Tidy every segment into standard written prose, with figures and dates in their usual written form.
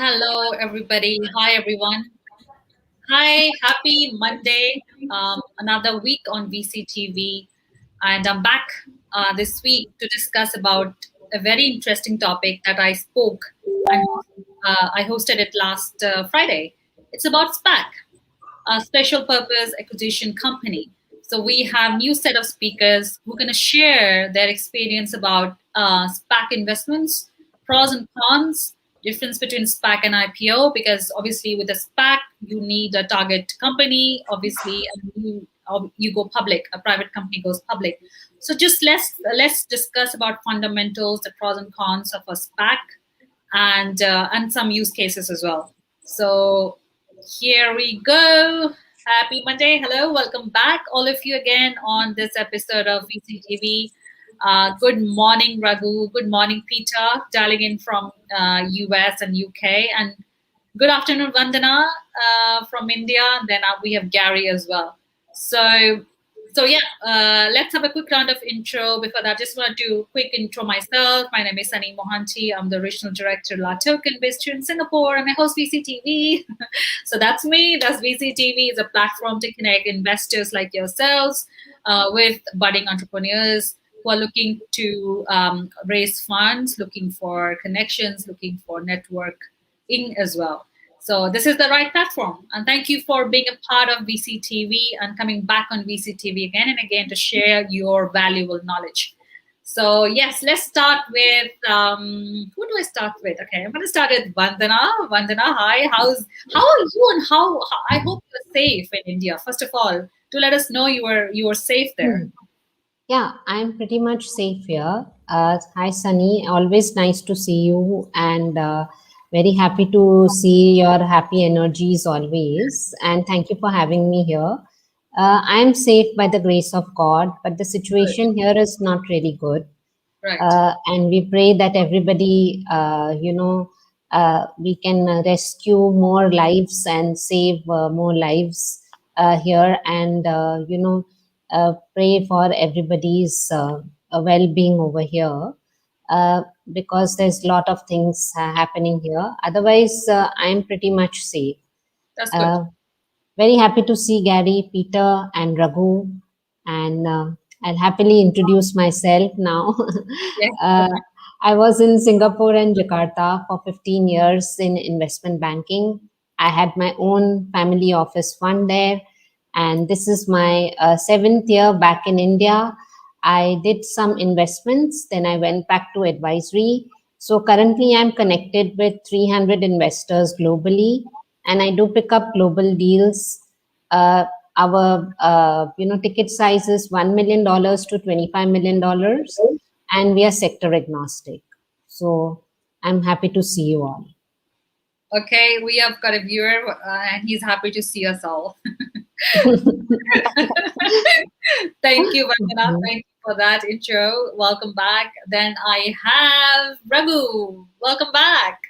Hello, everybody. Hi, everyone. Hi, happy Monday. Another week on VCTV, and I'm back this week to discuss about a very interesting topic that I spoke and I hosted it last Friday. It's about SPAC, a special purpose acquisition company. So we have new set of speakers who are going to share their experience about SPAC investments, pros and cons, difference between SPAC and IPO. Because obviously with a SPAC you need a target company, obviously, and you go public. A private company goes public. So just let's discuss about fundamentals, the pros and cons of a SPAC, and some use cases as well. So here we go. Happy Monday. Hello. Welcome back, all of you, again on this episode of VCTV. Good morning, Raghu. Good morning, Peter, dialing in from US and UK. And good afternoon, Vandana, from India. And then we have Gary as well. So yeah, let's have a quick round of intro. Before that, just want to do a quick intro myself. My name is Sunny Mohanty. I'm the regional director, LATOKEN, based here in Singapore, and I host VCTV. So that's me. That's VCTV. It's a platform to connect investors like yourselves with budding entrepreneurs who are looking to raise funds, looking for connections, looking for networking as well. So this is the right platform. And thank you for being a part of VCTV and coming back on VCTV again and again to share your valuable knowledge. So yes, let's start with, who do I start with? Okay, I'm going to start with Vandana. Vandana, hi. How are you, and how I hope you're safe in India. First of all, to let us know you were safe there. Yeah, I'm pretty much safe here. Hi, Sunny. Always nice to see you, and very happy to see your happy energies always. And thank you for having me here. I'm safe by the grace of God, but the situation here is not really good. Right. And we pray that everybody, we can rescue more lives and save more lives here, and pray for everybody's well-being over here, because there's a lot of things happening here. Otherwise, I'm pretty much safe. That's good. Very happy to see Gary, Peter, and Raghu, and I'll happily introduce myself now. Yes. I was in Singapore and Jakarta for 15 years in investment banking. I had my own family office fund there, and this is my 7th year back in India. I did some investments, then I went back to advisory. So currently I'm connected with 300 investors globally, and I do pick up global deals. Our ticket size is $1 million to $25 million, and we are sector agnostic. So I'm happy to see you all. Okay, we have got a viewer, and he's happy to see us all. Thank you, Vandana. Thank you for that intro. Welcome back. Then I have Raghu. Welcome back.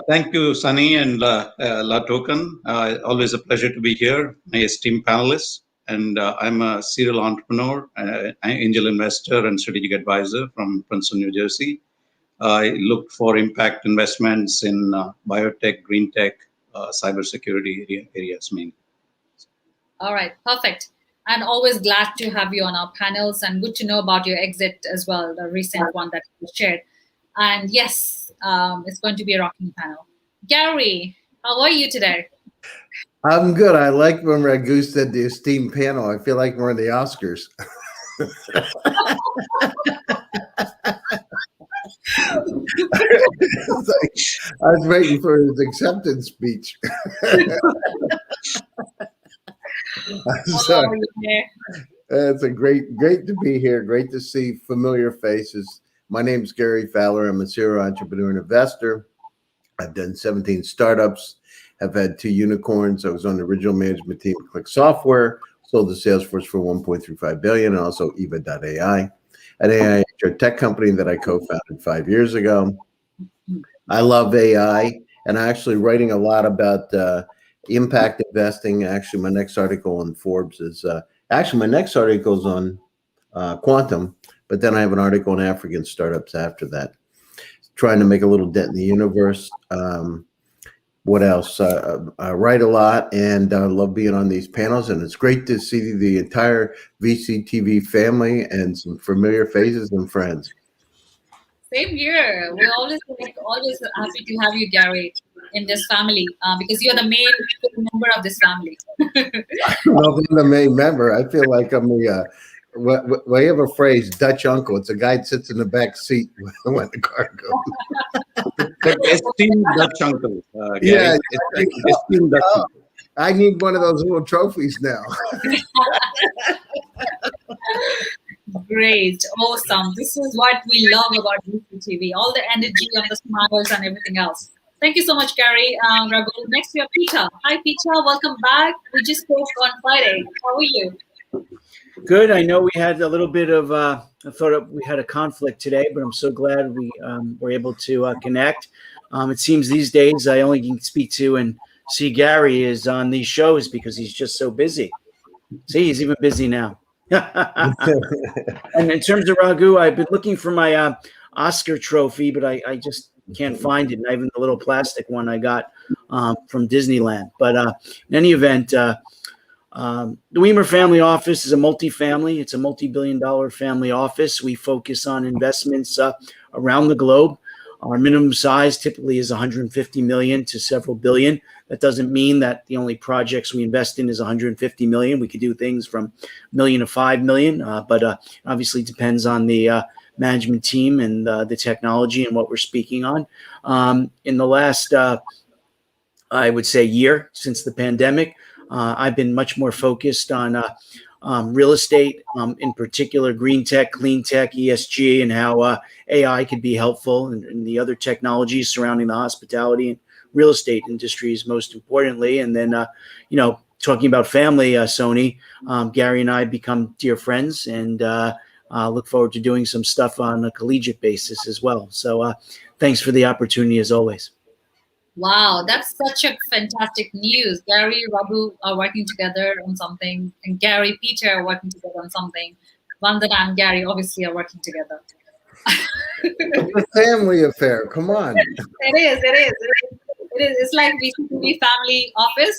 Thank you, Sunny and LATOKEN. Always a pleasure to be here, my esteemed panelists. And I'm a serial entrepreneur, angel investor, and strategic advisor from Princeton, New Jersey. I look for impact investments in biotech, green tech, cybersecurity areas mainly. All right, perfect. And always glad to have you on our panels, and good to know about your exit as well, the recent one that you shared. And yes, it's going to be a rocking panel. Gary, how are you today? I'm good. I like when Raghu said the esteemed panel. I feel like we're in the Oscars. I was waiting for his acceptance speech. So, it's a great to be here. Great to see familiar faces. My name is Gary Fowler. I'm a serial entrepreneur and investor. I've done 17 startups. I've had 2 unicorns. I was on the original management team of Click Software, sold to Salesforce for $1.35 billion, and also Eva.ai, an AI tech company that I co-founded 5 years ago. I love AI, and I'm actually writing a lot about impact investing. Actually, my next article on Forbes is my next article is on quantum, but then I have an article on African startups after that. trying to make a little dent in the universe. What else? I write a lot and love being on these panels, and it's great to see the entire VCTV family and some familiar faces and friends. Same here. We're always happy to have you, Gary, in this family because you're the main member of this family. I don't know if I'm the main member. I feel like I'm the. We have a phrase, Dutch uncle. It's a guy that sits in the back seat when the car goes. Like esteemed Dutch uncle. Yeah, Gary. It's like esteemed Dutch uncle. I need one of those little trophies now. Great, awesome. This is what we love about VCTV, all the energy and the smiles and everything else. Thank you so much, Gary. Raghu. Next, we have Peter. Hi, Peter. Welcome back. We just spoke on Friday. How are you? Good. I know we had a little bit of, I thought we had a conflict today, but I'm so glad we were able to connect. It seems these days I only can speak to and see Gary is on these shows because he's just so busy. See, he's even busy now. And in terms of Raghu, I've been looking for my Oscar trophy, but I just can't find it. Not even the little plastic one I got from Disneyland. But in any event, the Weimer Family Office is a multi-family. It's a multi-billion-dollar family office. We focus on investments around the globe. Our minimum size typically is 150 million to several billion. That doesn't mean that the only projects we invest in is 150 million. We could do things from million to 5 million, but obviously depends on the management team and the technology and what we're speaking on. In the last, I would say, year since the pandemic, I've been much more focused on real estate, in particular, green tech, clean tech, ESG, and how AI could be helpful, and the other technologies surrounding the hospitality and real estate industries, most importantly. And then, talking about family, Sony, Gary and I become dear friends, and look forward to doing some stuff on a collegiate basis as well. So thanks for the opportunity, as always. Wow, that's such a fantastic news. Gary, Raghu are working together on something, and Gary, Peter are working together on something. Vandana and Gary obviously are working together. It's a family affair. Come on. It is. It's like VCTV family office.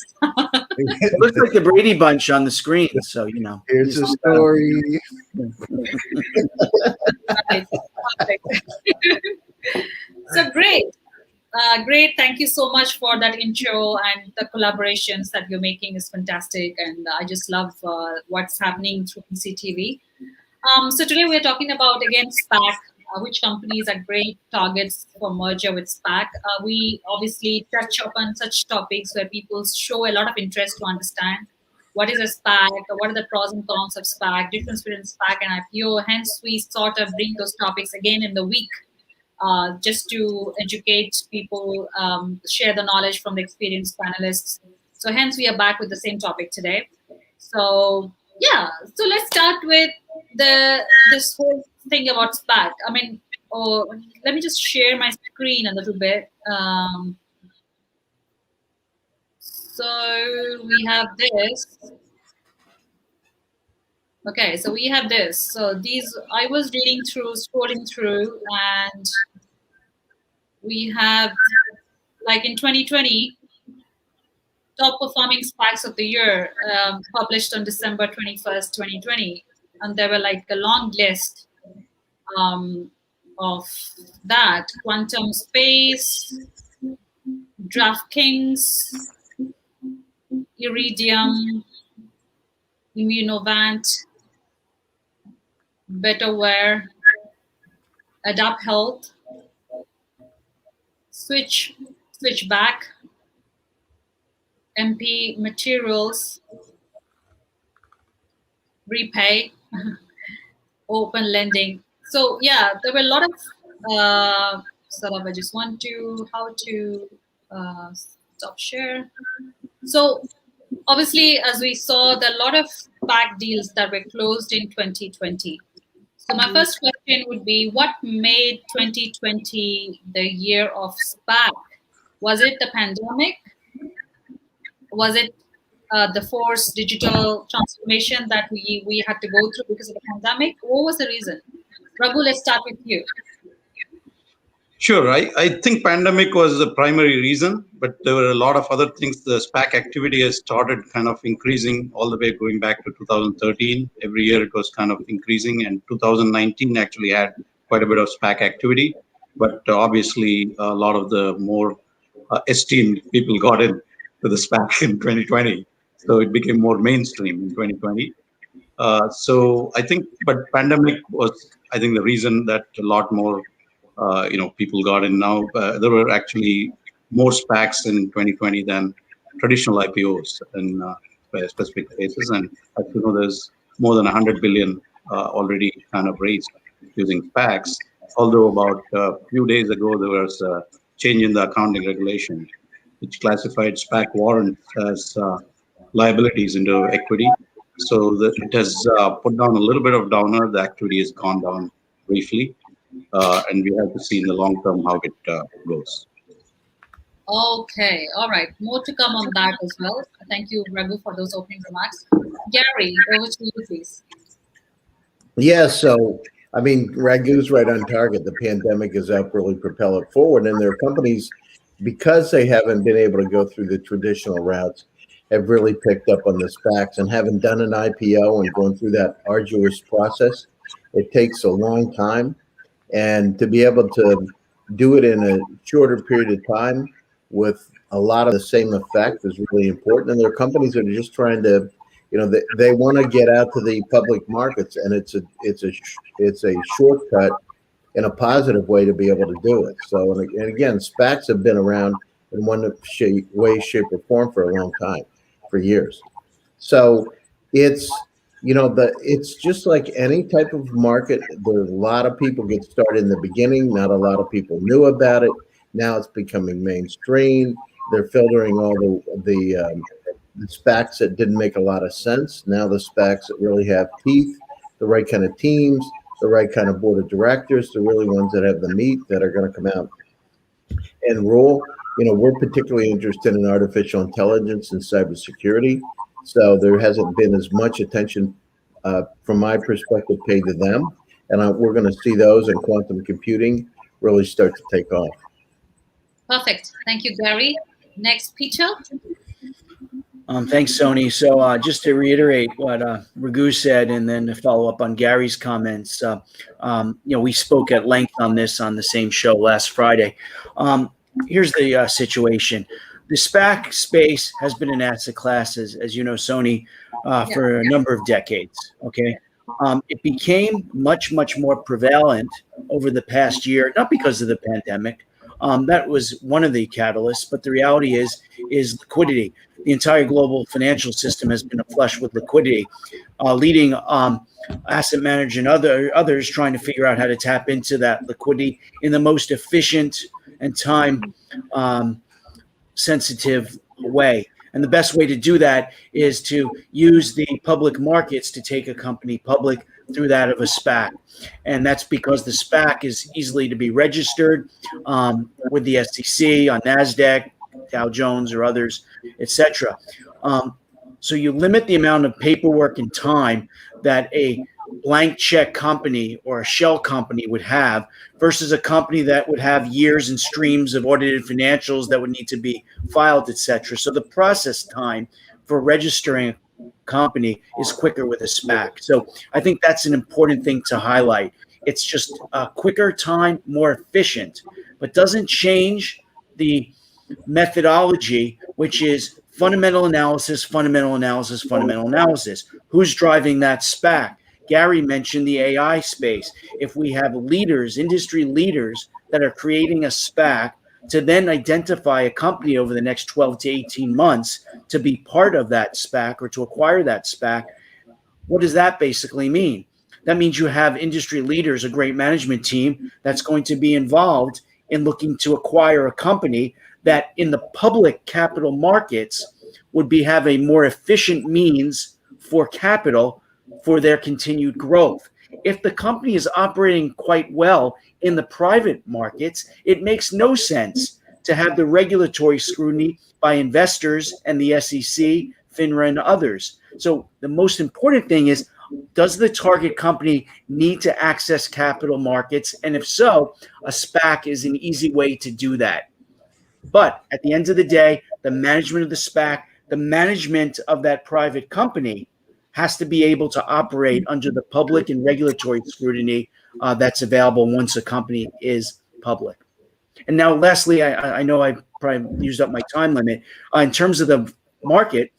It looks like the Brady Bunch on the screen, so Here's a story. Right. So great. Great. Thank you so much for that intro, and the collaborations that you're making is fantastic. And I just love what's happening through PCTV. So today we're talking about, again, SPAC, which companies are great targets for merger with SPAC. We obviously touch upon such topics where people show a lot of interest to understand what is a SPAC, what are the pros and cons of SPAC, difference between SPAC and IPO. Hence, we sort of bring those topics again in the week. Just to educate people, share the knowledge from the experienced panelists. So hence we are back with the same topic today. So yeah, so let's start with this whole thing about SPAC. I mean, let me just share my screen a little bit. So we have this. Okay, so we have this. So these, I was scrolling through, and we have, like in 2020, top performing SPACs of the year, published on December 21st, 2020. And there were like a long list of that. Quantum Space, DraftKings, Iridium, Immunovant, Betterware, Adapt Health, Switchback, MP Materials, Repay, Open Lending. So yeah, there were a lot of I just want to stop share. So obviously, as we saw, there are a lot of SPAC deals that were closed in 2020. So my first question would be, what made 2020 the year of SPAC? Was it the pandemic? Was it the forced digital transformation that we had to go through because of the pandemic? What was the reason? Raghu, let's start with you. Sure. I think pandemic was the primary reason, but there were a lot of other things. The SPAC activity has started kind of increasing all the way going back to 2013. Every year it was kind of increasing, and 2019 actually had quite a bit of SPAC activity. But obviously, a lot of the more esteemed people got in to the SPAC in 2020. So it became more mainstream in 2020. So I think, but pandemic was, I think, the reason that a lot more people got in now. There were actually more SPACs in 2020 than traditional IPOs in specific cases. And as you know, there's more than 100 billion already kind of raised using SPACs. Although about a few days ago, there was a change in the accounting regulation, which classified SPAC warrants as liabilities into equity. So it has put down a little bit of downer. The activity has gone down briefly. And we have to see in the long term how it goes. Okay, all right. More to come on that as well. Thank you, Raghu, for those opening remarks. Gary, over to you, please. Yeah, so I mean, Raghu's right on target. The pandemic has helped really propel it forward, and their companies, because they haven't been able to go through the traditional routes, have really picked up on the SPACs. And having done an IPO and going through that arduous process, it takes a long time. And to be able to do it in a shorter period of time with a lot of the same effect is really important. And there are companies that are just trying to, they want to get out to the public markets, and it's a shortcut in a positive way to be able to do it. So, and again, SPACs have been around in one way, shape, or form for a long time, for years. So it's it's just like any type of market. There's a lot of people get started in the beginning. Not a lot of people knew about it. Now it's becoming mainstream. They're filtering all the SPACs that didn't make a lot of sense. Now the SPACs that really have teeth, the right kind of teams, the right kind of board of directors, the really ones that have the meat that are going to come out and rule. We're particularly interested in artificial intelligence and cybersecurity. So there hasn't been as much attention, from my perspective, paid to them. And we're going to see those in quantum computing really start to take off. Perfect. Thank you, Gary. Next, Peter. Thanks, Sony. So just to reiterate what Raghu said, and then to follow up on Gary's comments, we spoke at length on this on the same show last Friday. Here's the situation. The SPAC space has been an asset class, as you know, Sony, for a number of decades. Okay. It became much, much more prevalent over the past year, not because of the pandemic. That was one of the catalysts, but the reality is liquidity. The entire global financial system has been flush with liquidity, leading asset managers and others trying to figure out how to tap into that liquidity in the most efficient and time sensitive way. And the best way to do that is to use the public markets to take a company public through that of a SPAC. And that's because the SPAC is easily to be registered with the SEC, on NASDAQ, Dow Jones, or others, etc. So you limit the amount of paperwork and time that a blank check company or a shell company would have versus a company that would have years and streams of audited financials that would need to be filed, etc. So the process time for registering a company is quicker with a SPAC. So I think that's an important thing to highlight. It's just a quicker time, more efficient, but doesn't change the methodology, which is fundamental analysis, fundamental analysis, fundamental analysis. Who's driving that SPAC? Gary mentioned the AI space. If we have leaders, industry leaders that are creating a SPAC to then identify a company over the next 12 to 18 months to be part of that SPAC or to acquire that SPAC, what does that basically mean? That means you have industry leaders, a great management team that's going to be involved in looking to acquire a company that in the public capital markets would have a more efficient means for capital for their continued growth. If the company is operating quite well in the private markets, it makes no sense to have the regulatory scrutiny by investors and the SEC, FINRA, and others. So the most important thing is, does the target company need to access capital markets? And if so, a SPAC is an easy way to do that. But at the end of the day, the management of the SPAC, the management of that private company has to be able to operate under the public and regulatory scrutiny that's available once a company is public. And now, lastly, I know I probably used up my time limit. In terms of the market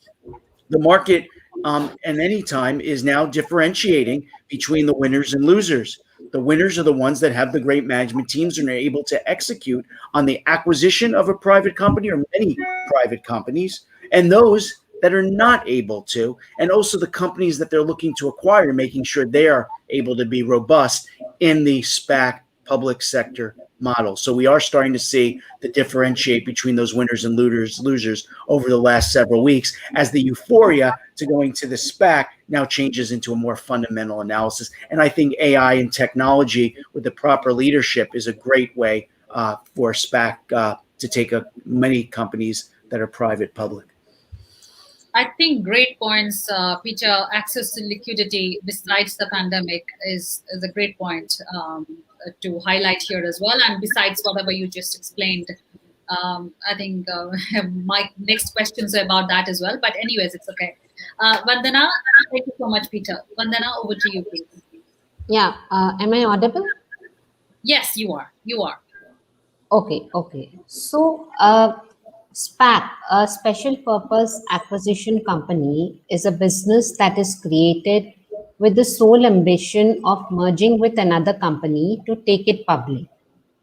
and any time is now differentiating between the winners and losers. The winners are the ones that have the great management teams and are able to execute on the acquisition of a private company or many private companies, and those that are not able to, and also the companies that they're looking to acquire, making sure they are able to be robust in the SPAC public sector model. So we are starting to see the differentiate between those winners and losers over the last several weeks as the euphoria to going to the SPAC now changes into a more fundamental analysis. And I think AI and technology with the proper leadership is a great way for SPAC to take many companies that are private public. I think great points, Peter. Access to liquidity besides the pandemic is a great point to highlight here as well. And besides whatever you just explained, I think my next questions are about that as well. But anyways, it's okay. Vandana, thank you so much, Peter. Vandana, over to you, please. Yeah. Am I audible? Yes, you are. You are. Okay. So, SPAC, a special purpose acquisition company, is a business that is created with the sole ambition of merging with another company to take it public.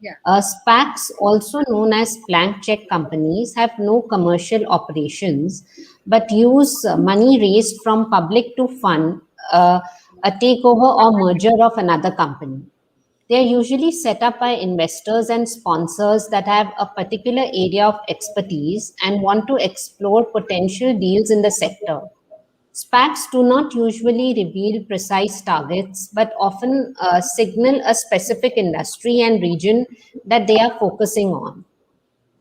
Yeah. SPACs, also known as blank check companies, have no commercial operations but use money raised from public to fund a takeover or merger of another company. They are usually set up by investors and sponsors that have a particular area of expertise and want to explore potential deals in the sector. SPACs do not usually reveal precise targets, but often signal a specific industry and region that they are focusing on.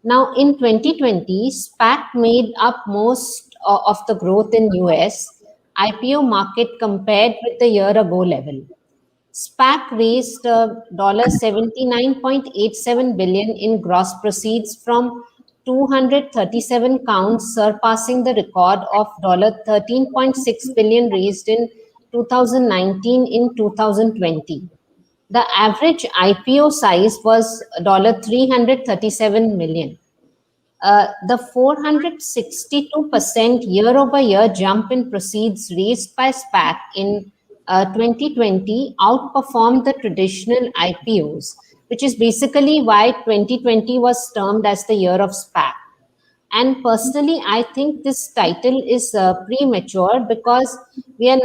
Now, in 2020, SPAC made up most of the growth in US IPO market compared with the year ago level. SPAC raised $79.87 billion in gross proceeds from 237 counts, surpassing the record of $13.6 billion raised in 2019 in 2020. The average IPO size was $337 million. The 462% year-over-year jump in proceeds raised by SPAC in 2020 outperformed the traditional IPOs, which is basically why 2020 was termed as the year of SPAC. And personally, I think this title is premature because we are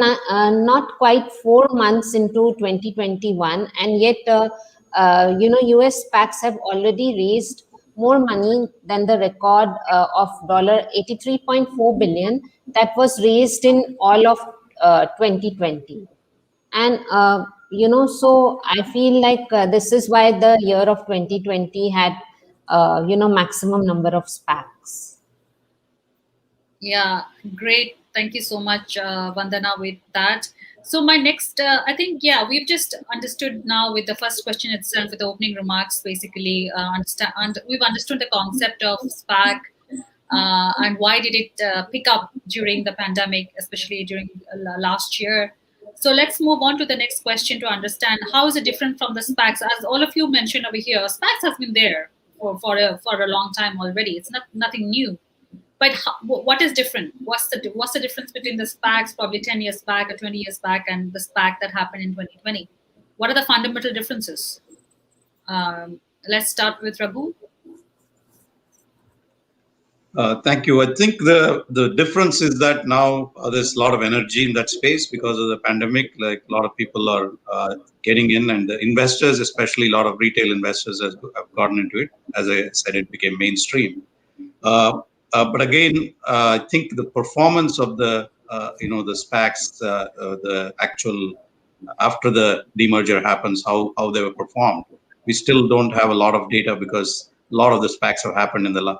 not quite 4 months into 2021, and yet, US SPACs have already raised more money than the record of $83.4 billion that was raised in all of 2020. And, so I feel like this is why the year of 2020 had, maximum number of SPACs. Yeah, great. Thank you so much, Vandana, with that. So my next, I think, we've just understood now with the first question itself, with the opening remarks, basically, we've understood the concept of SPAC and why did it pick up during the pandemic, especially during last year. So let's move on to the next question to understand how is it different from the SPACs. As all of you mentioned over here, SPACs has been there for a long time already. It's nothing new. But what is different? What's the difference between the SPACs probably 10 years back or 20 years back and the SPAC that happened in 2020? What are the fundamental differences? Let's start with Raghu. Thank you. I think the difference is that now there's a lot of energy in that space because of the pandemic. Like a lot of people are getting in, and the investors, especially a lot of retail investors, have gotten into it. As I said, it became mainstream. But again, I think the performance of the SPACs, the actual after the demerger happens, how they were performed, we still don't have a lot of data because a lot of the SPACs have happened in the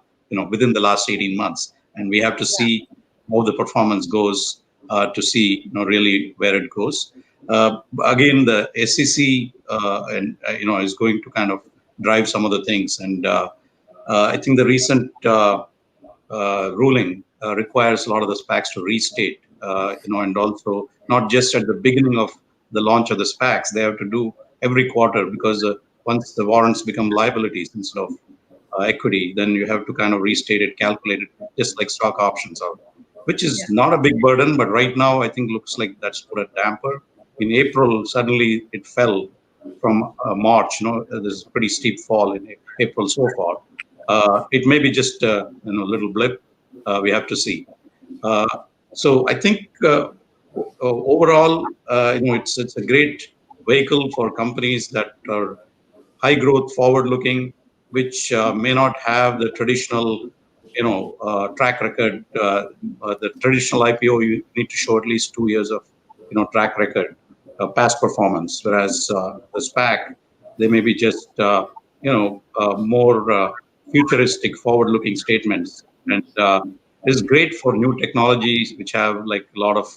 within the last 18 months, and we have to see how the performance goes to see really where it goes. Again, the SEC and is going to kind of drive some of the things, and I think the recent ruling requires a lot of the SPACs to restate, and also not just at the beginning of the launch of the SPACs, they have to do every quarter, because once the warrants become liabilities instead of equity, then you have to kind of restate it, calculate it, just like stock options are, which is not a big burden, but right now I think looks like that's put a damper. In April, suddenly it fell from March. There's a pretty steep fall in April so far. It may be just a little blip. We have to see. So I think overall, it's a great vehicle for companies that are high growth, forward looking, which may not have the traditional track record. The traditional IPO, you need to show at least 2 years of track record, past performance, whereas the SPAC, they may be just more futuristic, forward-looking statements, and is great for new technologies which have like a lot of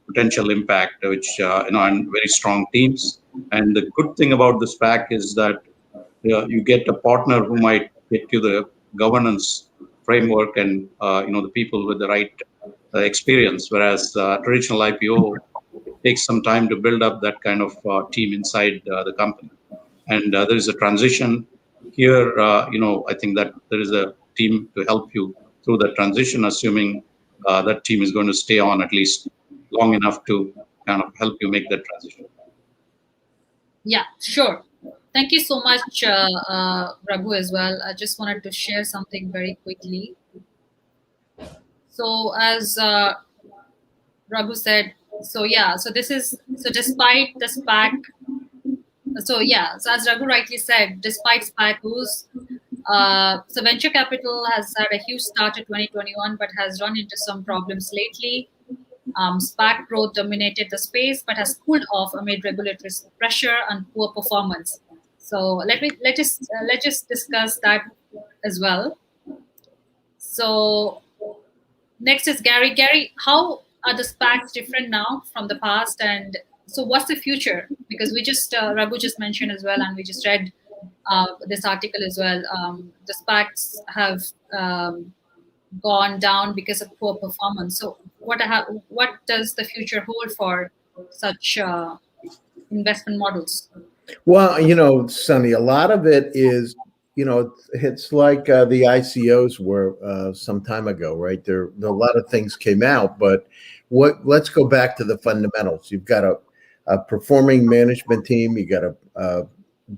potential impact, which and very strong teams. And the good thing about the SPAC is that you get a partner who might get you the governance framework and the people with the right experience, whereas traditional IPO, it takes some time to build up that kind of team inside the company. And there is a transition here. I think that there is a team to help you through that transition, assuming that team is going to stay on at least long enough to kind of help you make that transition. Yeah, sure. Thank you so much, Raghu, as well. I just wanted to share something very quickly. So as Raghu said, so despite the SPAC, so as Raghu rightly said, despite SPAC rules, so venture capital has had a huge start to 2021, but has run into some problems lately. SPAC growth dominated the space, but has cooled off amid regulatory pressure and poor performance. So let's just discuss that as well. So next is Gary. Gary, how are the SPACs different now from the past, and so what's the future? Because we just Raghu just mentioned as well, and we just read this article as well. The SPACs have gone down because of poor performance. So what does the future hold for such investment models? Well, Sonny, a lot of it is, it's like the ICOs were some time ago, right? There a lot of things came out, but let's go back to the fundamentals. You've got a performing management team, you got a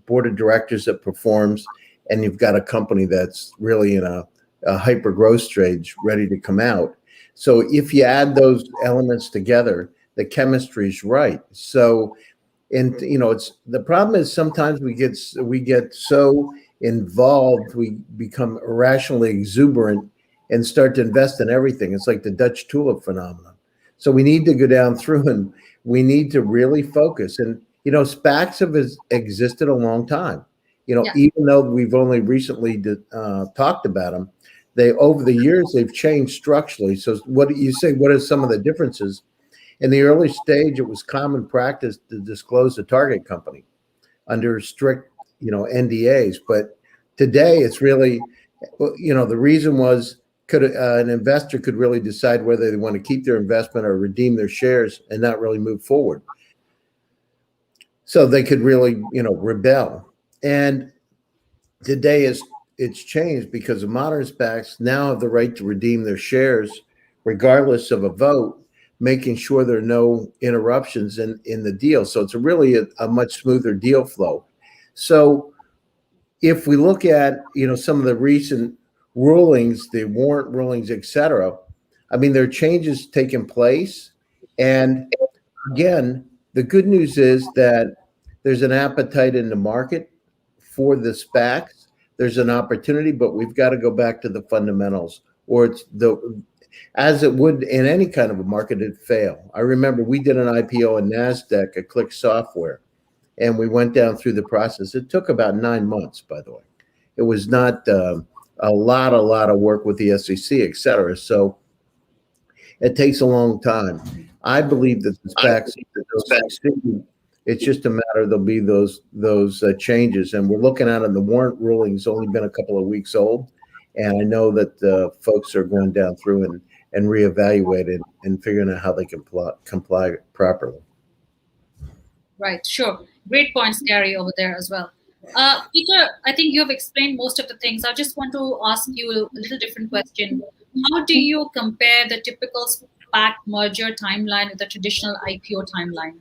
board of directors that performs, and you've got a company that's really in a hyper growth stage, ready to come out. So if you add those elements together, the chemistry is right. So, and it's the problem is sometimes we get so involved, we become irrationally exuberant and start to invest in everything. It's like the Dutch tulip phenomenon. So we need to go down through and we need to really focus. And SPACs have existed a long time. Even though we've only recently talked about them, over the years they've changed structurally. So what do you say? What are some of the differences? In the early stage, it was common practice to disclose the target company under strict, NDAs. But today, it's really, the reason was an investor could really decide whether they want to keep their investment or redeem their shares and not really move forward. So they could really, rebel. And today it's changed because the modern SPACs now have the right to redeem their shares regardless of a vote, making sure there are no interruptions in the deal. So it's really a much smoother deal flow. So if we look at, some of the recent rulings, the warrant rulings, et cetera, I mean, there are changes taking place. And again, the good news is that there's an appetite in the market for the SPACs. There's an opportunity, but we've got to go back to the fundamentals, or as it would in any kind of a market, it'd fail. I remember we did an IPO in NASDAQ, a Click Software, and we went down through the process. It took about 9 months, by the way. It was not a lot of work with the SEC, et cetera. So it takes a long time. I believe that the SPACs succeed. It's just a matter there'll be those changes, and we're looking at it. The warrant ruling's only been a couple of weeks old, and I know that folks are going down through and reevaluating and figuring out how they can comply properly. Right, sure. Great points, Gary, over there as well. Peter, I think you have explained most of the things. I just want to ask you a little different question. How do you compare the typical SPAC merger timeline with the traditional IPO timeline?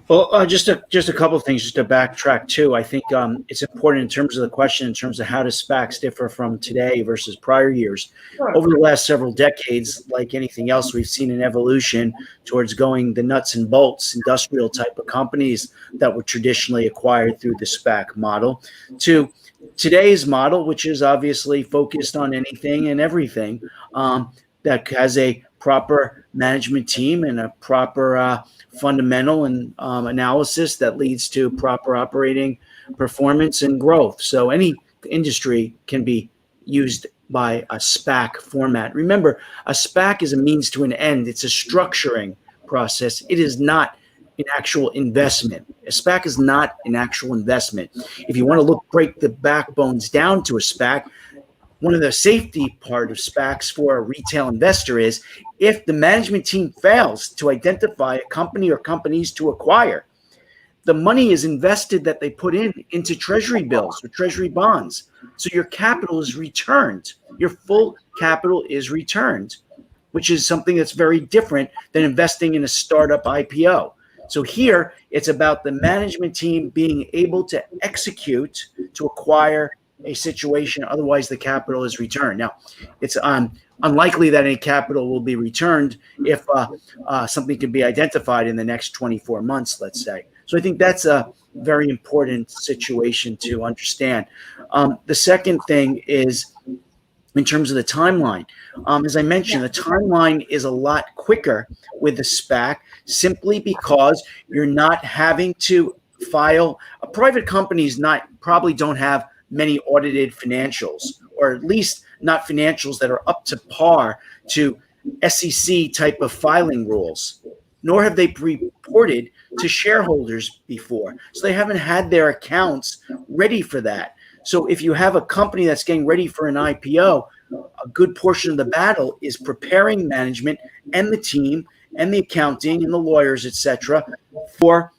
Well, just a couple of things, just to backtrack too. I think it's important in terms of the question, in terms of how do SPACs differ from today versus prior years. Sure. Over the last several decades, like anything else, we've seen an evolution towards going the nuts and bolts, industrial type of companies that were traditionally acquired through the SPAC model, to today's model, which is obviously focused on anything and everything, that has a proper management team and a proper fundamental and analysis that leads to proper operating performance and growth. So any industry can be used by a SPAC format. Remember, a SPAC is a means to an end. It's a structuring process. It is not an actual investment. A SPAC is not an actual investment. If you want to break the backbones down to a SPAC, one of the safety part of SPACs for a retail investor is if the management team fails to identify a company or companies to acquire, the money is invested that they put into treasury bills or treasury bonds. So your capital is returned. Your full capital is returned, which is something that's very different than investing in a startup IPO. So here it's about the management team being able to execute to acquire a situation, otherwise the capital is returned. Now, it's unlikely that any capital will be returned if something can be identified in the next 24 months, let's say. So I think that's a very important situation to understand. The second thing is in terms of the timeline. As I mentioned, the timeline is a lot quicker with the SPAC simply because you're not having to file. Private companies probably don't have many audited financials, or at least not financials that are up to par to SEC type of filing rules, nor have they reported to shareholders before. So they haven't had their accounts ready for that. So if you have a company that's getting ready for an IPO, a good portion of the battle is preparing management and the team and the accounting and the lawyers, etc., for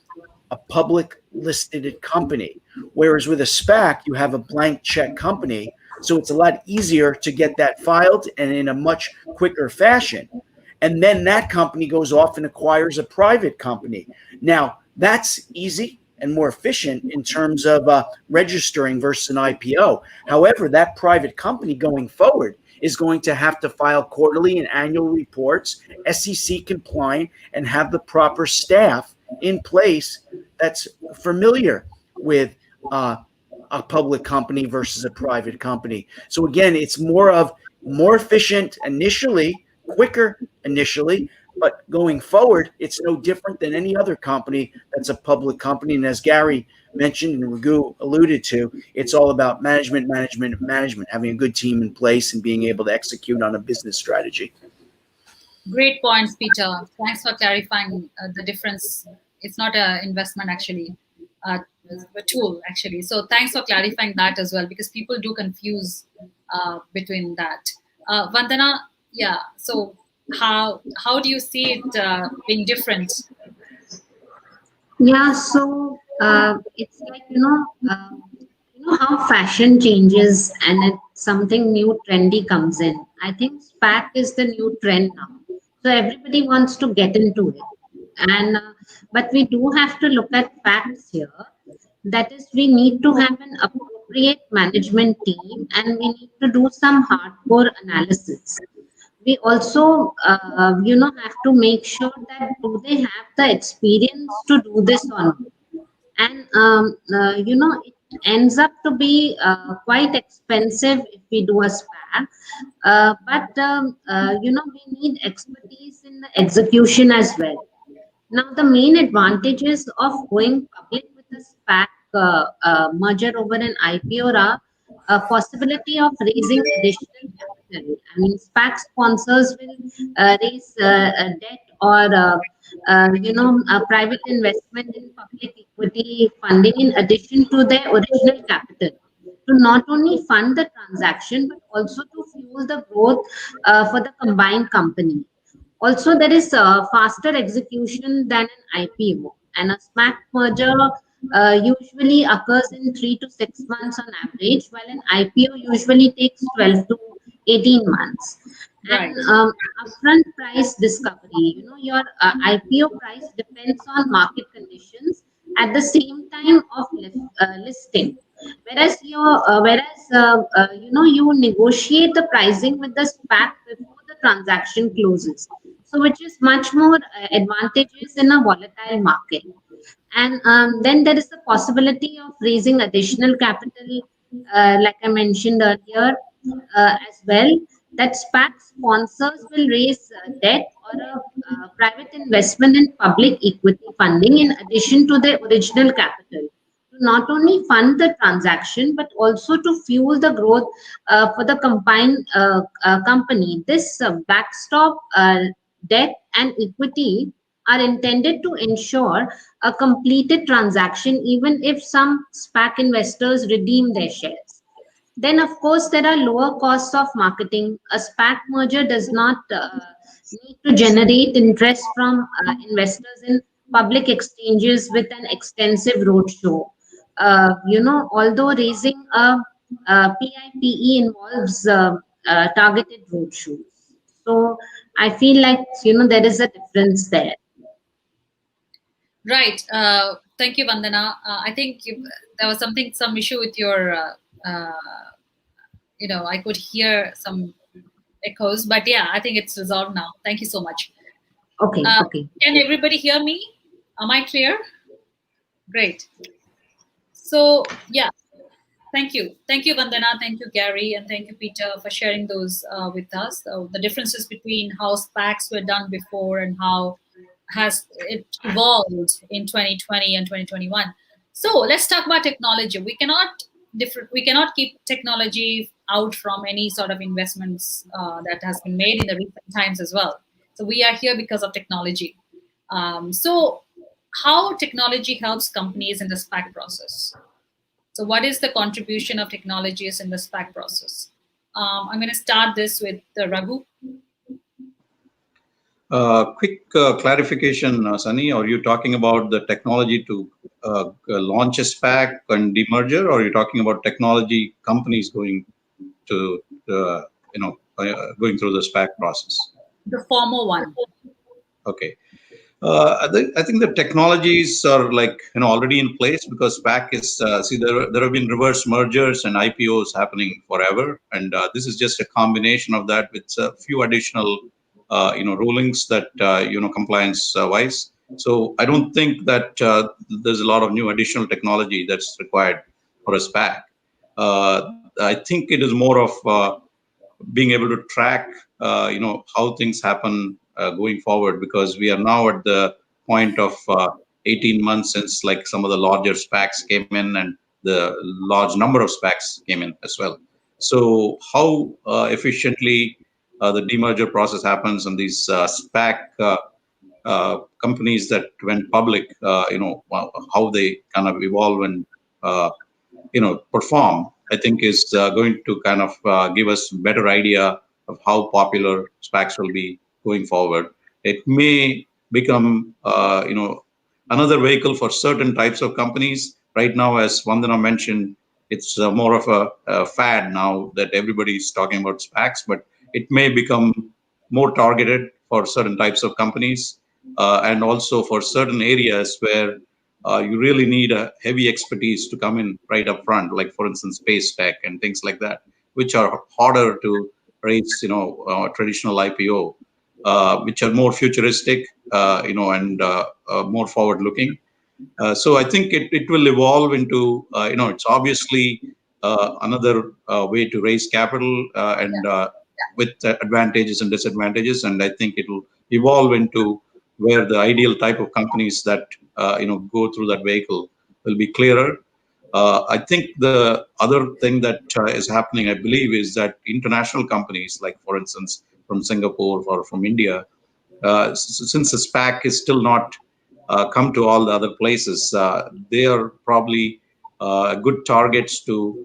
a public listed company. Whereas with a SPAC, you have a blank check company. So it's a lot easier to get that filed and in a much quicker fashion. And then that company goes off and acquires a private company. Now, that's easy and more efficient in terms of registering versus an IPO. However, that private company going forward is going to have to file quarterly and annual reports, SEC compliant, and have the proper staff in place that's familiar with a public company versus a private company. So again, it's more efficient initially, quicker initially, but going forward, it's no different than any other company that's a public company. And as Gary mentioned and Raghu alluded to, it's all about management, having a good team in place and being able to execute on a business strategy. Great points, Peter. Thanks for clarifying the difference. It's not an investment, actually, a tool, actually. So thanks for clarifying that as well, because people do confuse between that. Vandana, yeah, so how do you see it being different? Yeah, so it's like, how fashion changes and something new trendy comes in. I think SPAC is the new trend now. So everybody wants to get into it. And but we do have to look at facts here. That is, we need to have an appropriate management team and we need to do some hardcore analysis. We also, have to make sure that do they have the experience to do this or not. And, it ends up to be quite expensive if we do a SPAC. We need expertise in the execution as well. Now, the main advantages of going public with a SPAC merger over an IPO are a possibility of raising additional capital. I mean, SPAC sponsors will raise debt or private investment in public equity funding in addition to their original capital, to not only fund the transaction but also to fuel the growth for the combined company. Also, there is faster execution than an IPO, and a SPAC merger usually occurs in 3 to 6 months on average, while an IPO usually takes 12 to 18 months. Right. And upfront price discovery, your IPO price depends on market conditions at the same time of listing. Whereas you negotiate the pricing with the SPAC before the transaction closes, so which is much more advantageous in a volatile market. And then there is the possibility of raising additional capital, like I mentioned earlier, as well. That SPAC sponsors will raise debt or a private investment in public equity funding in addition to their original capital, to not only fund the transaction but also to fuel the growth for the combined company. This backstop debt and equity are intended to ensure a completed transaction even if some SPAC investors redeem their shares. Then, of course, there are lower costs of marketing. A SPAC merger does not need to generate interest from investors in public exchanges with an extensive roadshow. Although raising a PIPE involves targeted roadshows. So I feel like, there is a difference there. Right. Thank you, Vandana. I think there was some issue with your, I could hear some echoes, but yeah, I think it's resolved now. Thank you so much. Okay, okay. Can everybody hear me? Am I clear? Great. So, yeah, thank you. Thank you, Vandana. Thank you, Gary. And thank you, Peter, for sharing those with us. The differences between how SPACs were done before and how has it evolved in 2020 and 2021. So let's talk about technology. We cannot keep technology out from any sort of investments that has been made in the recent times as well. So we are here because of technology. So how technology helps companies in the SPAC process? So what is the contribution of technologies in the SPAC process? I'm going to start this with Raghu. Quick clarification, Sunny. Are you talking about the technology to launch a SPAC and demerger, or are you talking about technology companies going to, going through the SPAC process? The former one. Okay. I think the technologies are already in place, because SPAC is there have been reverse mergers and IPOs happening forever, and this is just a combination of that with a few additional rulings that compliance wise. So I don't think that there's a lot of new additional technology that's required for a SPAC. I think it is more of being able to track how things happen going forward, because we are now at the point of 18 months since some of the larger SPACs came in, and the large number of SPACs came in as well. So how efficiently the demerger process happens, and these SPAC companies that went public, how they kind of evolve and perform, I think is going to kind of give us a better idea of how popular SPACs will be going forward. It may become, another vehicle for certain types of companies. Right now, as Vandana mentioned, it's more of a fad now that everybody's talking about SPACs, but it may become more targeted for certain types of companies, and also for certain areas where you really need a heavy expertise to come in right up front, like for instance, space tech and things like that, which are harder to raise, traditional IPO, which are more futuristic, and more forward-looking. So I think it will evolve into, it's obviously another way to raise capital, and with advantages and disadvantages. And I think it will evolve into where the ideal type of companies that go through that vehicle will be clearer. I think the other thing that is happening, I believe, is that international companies, like for instance from Singapore or from India, since the SPAC is still not come to all the other places, they are probably good targets to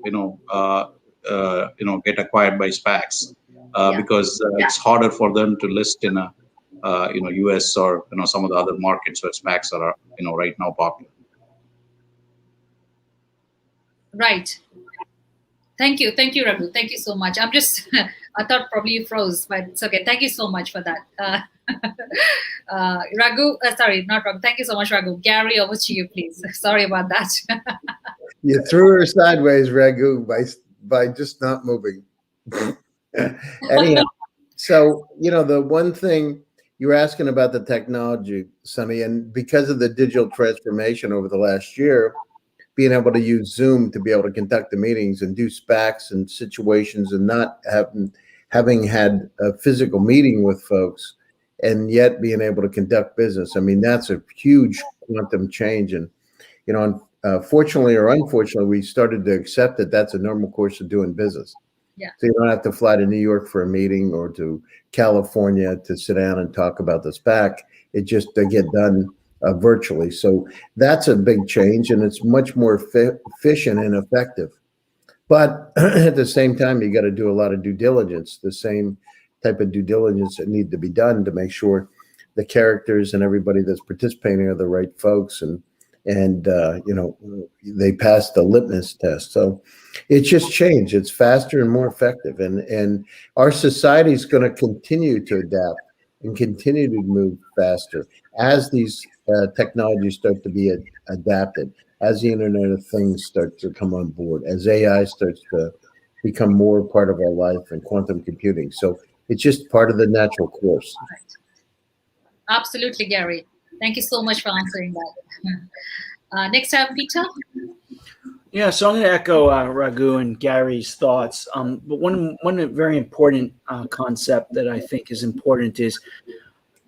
get acquired by SPACs because it's harder for them to list in a US or some of the other markets where SPACs are right now popular. Right. Thank you, Raghu. Thank you so much. I'm just, I thought probably you froze, but it's okay. Thank you so much for that. Raghu, sorry, not Raghu. Thank you so much, Raghu. Gary, over to you, please. Sorry about that. You threw her sideways, Raghu, by just not moving. Anyhow, so the one thing you were asking about the technology, Sunny, and because of the digital transformation over the last year, being able to use Zoom to be able to conduct the meetings and do SPACs and situations and not having had a physical meeting with folks and yet being able to conduct business. I mean, that's a huge quantum change. And, fortunately or unfortunately, we started to accept that that's a normal course of doing business. Yeah. So you don't have to fly to New York for a meeting or to California to sit down and talk about the SPAC. It just they get done virtually. So that's a big change, and it's much more efficient and effective. But at the same time, you got to do a lot of due diligence, the same type of due diligence that need to be done to make sure the characters and everybody that's participating are the right folks, and they pass the litmus test. So it's just changed. It's faster and more effective, and our society is going to continue to adapt and continue to move faster as these technologies start to be adapted, as the Internet of Things starts to come on board, as AI starts to become more part of our life, and quantum computing. So it's just part of the natural course. Absolutely, Gary. Thank you so much for answering that. Next up, Peter. Yeah, so I'm going to echo Raghu and Gary's thoughts. But one very important concept that I think is important is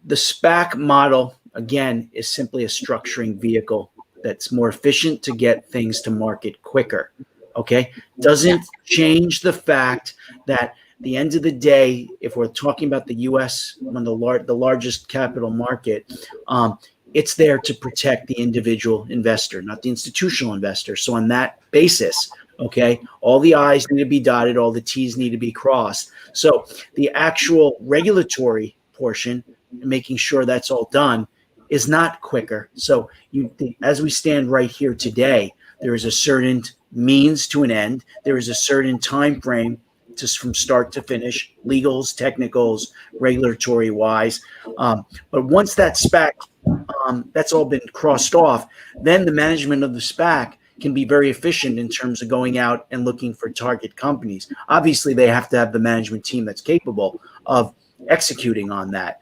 the SPAC model, again, is simply a structuring vehicle that's more efficient to get things to market quicker. Okay? Doesn't change the fact that at the end of the day, if we're talking about the U.S., one of the largest capital market, it's there to protect the individual investor, not the institutional investor. So on that basis, okay, all the I's need to be dotted, all the T's need to be crossed. So the actual regulatory portion, making sure that's all done, is not quicker. So as we stand right here today, there is a certain means to an end. There is a certain time frame just from start to finish, legals, technicals, regulatory wise. But once that SPAC, that's all been crossed off, then the management of the SPAC can be very efficient in terms of going out and looking for target companies. Obviously, they have to have the management team that's capable of executing on that.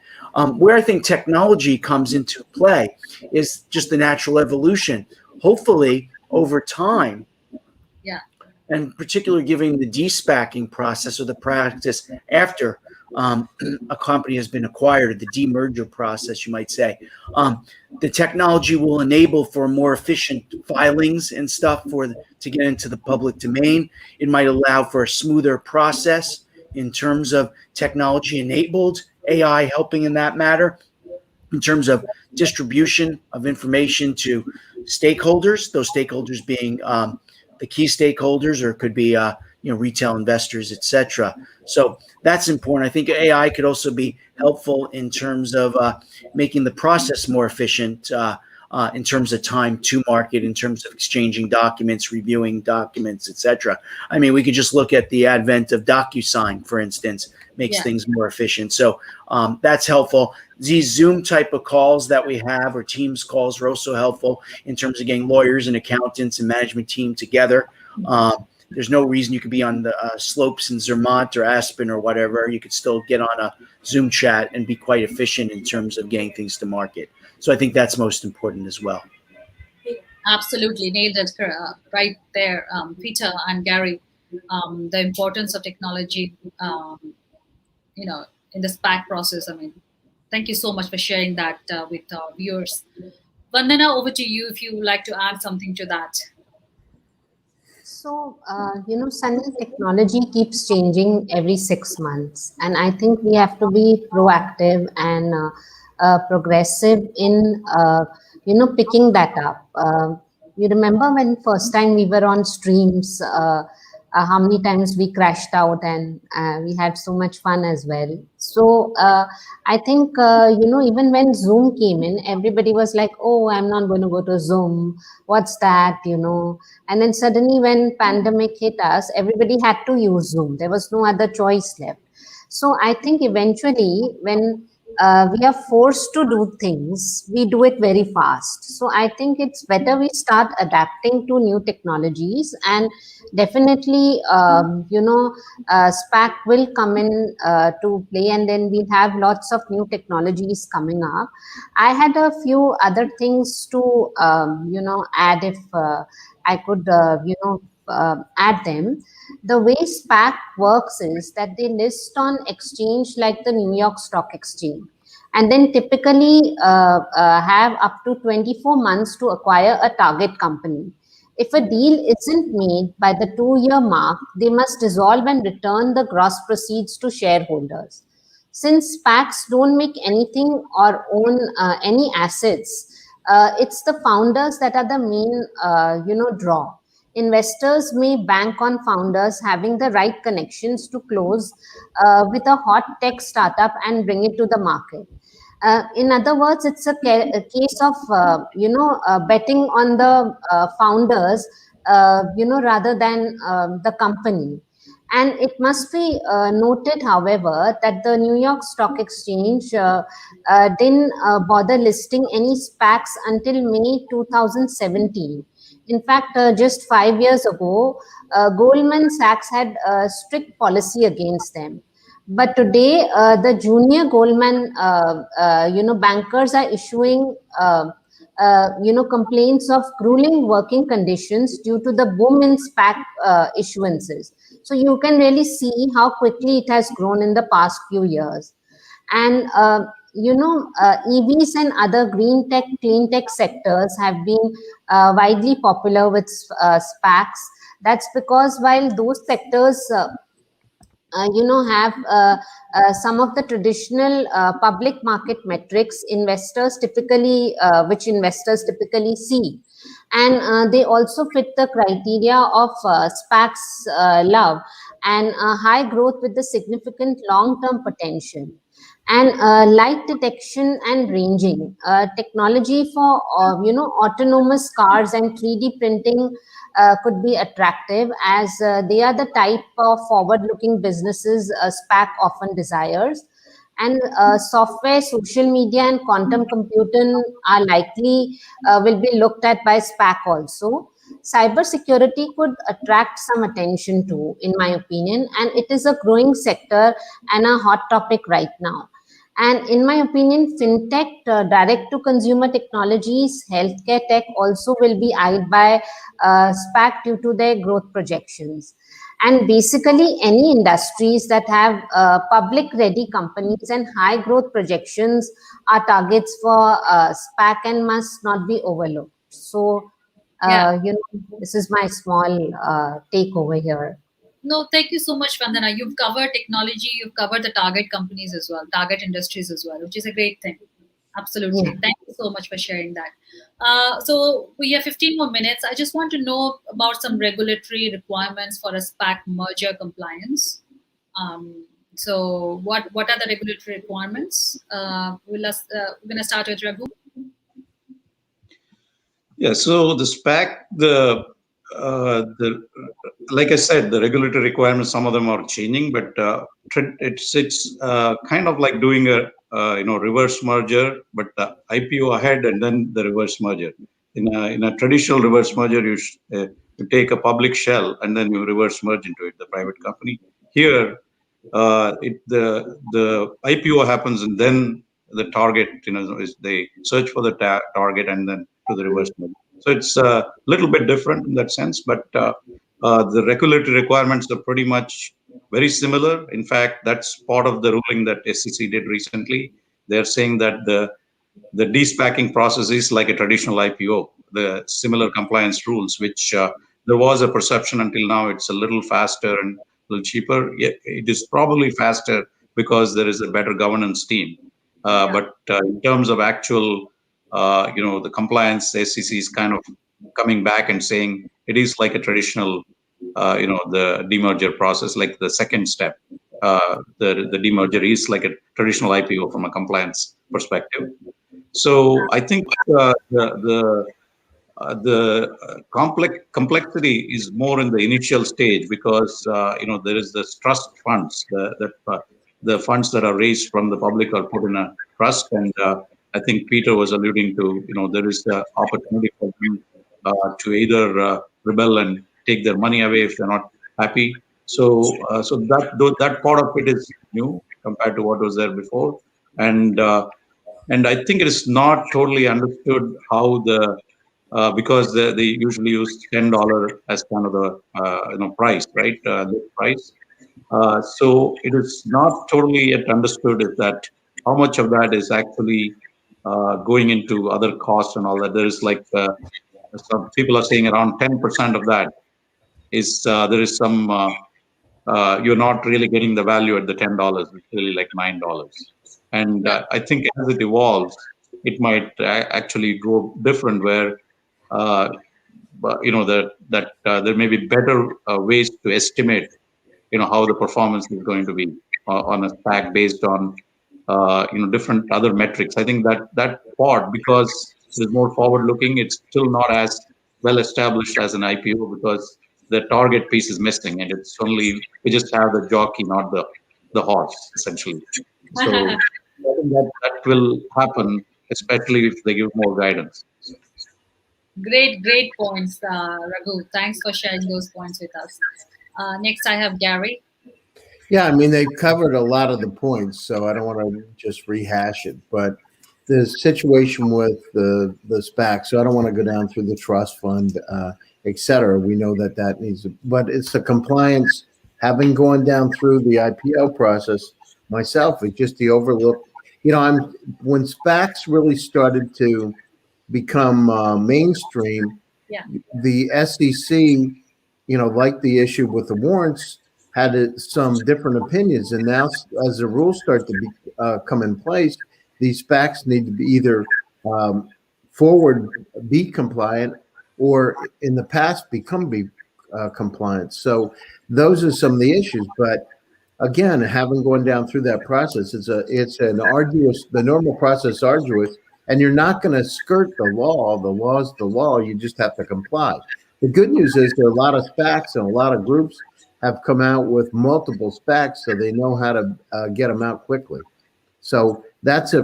Where I think technology comes into play is just the natural evolution. Hopefully, over time, and particularly given the de-SPACing process or the practice after a company has been acquired, the demerger process, you might say, the technology will enable for more efficient filings and stuff to get into the public domain. It might allow for a smoother process in terms of technology enabled, AI helping in that matter, in terms of distribution of information to stakeholders, those stakeholders being the key stakeholders, or it could be retail investors, etc. So that's important. I think AI could also be helpful in terms of making the process more efficient in terms of time to market, in terms of exchanging documents, reviewing documents, etc. I mean, we could just look at the advent of DocuSign, for instance, makes things more efficient. So that's helpful. These Zoom type of calls that we have, or Teams calls, are also helpful in terms of getting lawyers and accountants and management team together. There's no reason you could be on the slopes in Zermatt or Aspen or whatever. You could still get on a Zoom chat and be quite efficient in terms of getting things to market. So I think that's most important as well. Absolutely, nailed it right there, Peter and Gary. The importance of technology, in the SPAC process. I mean, thank you so much for sharing that with our viewers. Vandana, over to you if you would like to add something to that. So, Sunny, technology keeps changing every 6 months, and I think we have to be proactive and progressive in, picking that up. You remember when first time we were on streams, how many times we crashed out, and we had so much fun as well. So, I think, even when Zoom came in, everybody was like, oh, I'm not going to go to Zoom. What's that, And then suddenly when pandemic hit us, everybody had to use Zoom. There was no other choice left. So I think eventually when we are forced to do things, we do it very fast. So I think it's better we start adapting to new technologies, and definitely, SPAC will come in to play, and then we have lots of new technologies coming up. I had a few other things to, add if I could, add them. The way SPAC works is that they list on exchange like the New York Stock Exchange, and then typically have up to 24 months to acquire a target company. If a deal isn't made by the 2-year mark, they must dissolve and return the gross proceeds to shareholders. Since SPACs don't make anything or own any assets, it's the founders that are the main, draw. Investors may bank on founders having the right connections to close with a hot tech startup and bring it to the market. In other words, it's a case of betting on the founders, rather than the company. And it must be noted, however, that the New York Stock Exchange didn't bother listing any SPACs until May 2017. In fact, just 5 years ago, Goldman Sachs had a strict policy against them. But today, the junior Goldman, bankers are issuing, complaints of grueling working conditions due to the boom in SPAC issuances. So you can really see how quickly it has grown in the past few years. And, EVs and other green tech, clean tech sectors have been widely popular with SPACs. That's because while those sectors have some of the traditional public market metrics which investors typically see, and they also fit the criteria of SPACs love and high growth with the significant long-term potential. And light detection and ranging technology for autonomous cars and 3D printing could be attractive, as they are the type of forward-looking businesses SPAC often desires. And software, social media, and quantum computing are likely will be looked at by SPAC also. Cybersecurity could attract some attention too, in my opinion, and it is a growing sector and a hot topic right now. And in my opinion, fintech, direct-to-consumer technologies, healthcare tech also will be eyed by SPAC due to their growth projections. And basically, any industries that have public-ready companies and high growth projections are targets for SPAC and must not be overlooked. So, Yeah. this is my small take over here. No, thank you so much, Vandana. You've covered technology, you've covered the target companies as well, target industries as well, which is a great thing. Absolutely. Yeah. Thank you so much for sharing that. So we have 15 more minutes. I just want to know about some regulatory requirements for a SPAC merger compliance. So what are the regulatory requirements? We're going to start with Raghu. Yeah, so the SPAC, the like I said, the regulatory requirements, some of them are changing, but it's kind of like doing a reverse merger, but the IPO ahead and then the reverse merger. In a traditional reverse merger, you take a public shell and then you reverse merge into it, the private company. Here, the IPO happens and then the target, is they search for the target and then to the reverse merge. So it's a little bit different in that sense, but the regulatory requirements are pretty much very similar. In fact, that's part of the ruling that SEC did recently. They're saying that the de-SPACing process is like a traditional IPO, the similar compliance rules, which there was a perception until now it's a little faster and a little cheaper. Yeah, it is probably faster because there is a better governance team. But in terms of actual, the compliance, the SEC is kind of coming back and saying it is like a traditional, the demerger process, like the second step. The demerger is like a traditional IPO from a compliance perspective. So I think the complexity is more in the initial stage because there is this trust funds, the funds that are raised from the public are put in a trust, and I think Peter was alluding to there is the opportunity for them to either rebel and take their money away if they're not happy. So that part of it is new compared to what was there before, and I think it is not totally understood how because they usually use $10 as kind of the price, right? The price. So it is not totally yet understood is that how much of that is actually going into other costs and all that. There is like some people are saying around 10% of that is there is some you're not really getting the value at the $10. It's really like $9. And I think as it evolves, it might actually go different where that there may be better ways to estimate how the performance is going to be on a SPAC based on different other metrics. I think that part, because it's more forward looking, it's still not as well established as an IPO because the target piece is missing, and it's only we just have the jockey, not the horse, essentially. So I think that will happen, especially if they give more guidance. Great points, Raghu. Thanks for sharing those points with us. Next, I have Gary. Yeah, I mean, they've covered a lot of the points, so I don't want to just rehash it. But the situation with the SPAC, so I don't want to go down through the trust fund, et cetera. We know that needs, but it's the compliance. Having gone down through the IPO process myself, it's just the overlook. When SPACs really started to become mainstream, the SEC, like the issue with the warrants, had some different opinions. And now as the rules start to come in place, these SPACs need to be either forward be compliant or in the past become compliant. So those are some of the issues. But again, having gone down through that process, it's an arduous, the normal process arduous, and you're not going to skirt the law. The law's the law. You just have to comply. The good news is there are a lot of SPACs and a lot of groups have come out with multiple SPACs, so they know how to get them out quickly. So that's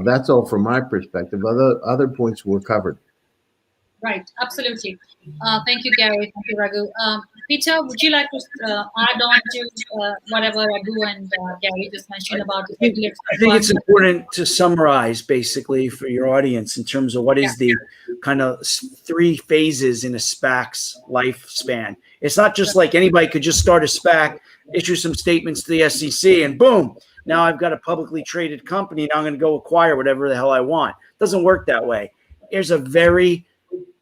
that's all from my perspective. Other points were covered. Right, absolutely. Thank you, Gary. Thank you, Raghu. Peter, would you like to add on to whatever Raghu and Gary just mentioned about the regulatory? I think it's important to summarize basically for your audience in terms of what is the kind of 3 phases in a SPAC's lifespan. It's not just like anybody could just start a SPAC, issue some statements to the SEC, and boom, now I've got a publicly traded company, and I'm going to go acquire whatever the hell I want. It doesn't work that way. There's a very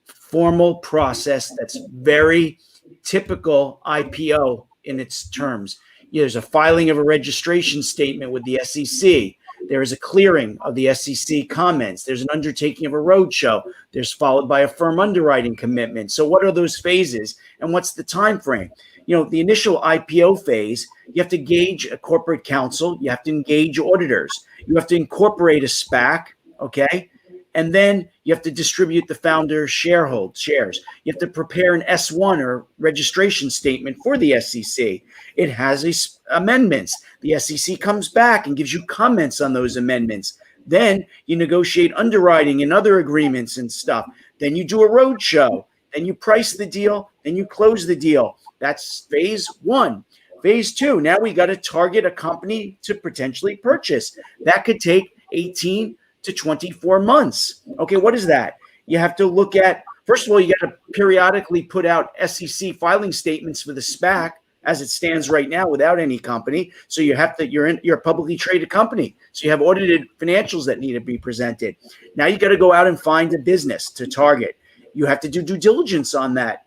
formal process that's very typical IPO in its terms. There's a filing of a registration statement with the SEC. There is a clearing of the SEC comments. There's an undertaking of a roadshow. There's followed by a firm underwriting commitment. So what are those phases and what's the time frame? The initial IPO phase, you have to engage a corporate counsel. You have to engage auditors. You have to incorporate a SPAC, okay? And then you have to distribute the founder shares. You have to prepare an S1 or registration statement for the SEC. It has amendments. The SEC comes back and gives you comments on those amendments. Then you negotiate underwriting and other agreements and stuff. Then you do a roadshow. Then you price the deal. Then you close the deal. That's phase 1. Phase 2, now we got to target a company to potentially purchase. That could take 18 to 24 months. Okay, what is that? You have to look at, first of all, you got to periodically put out SEC filing statements for the SPAC as it stands right now without any company. So you're a publicly traded company. So you have audited financials that need to be presented. Now you got to go out and find a business to target. You have to do due diligence on that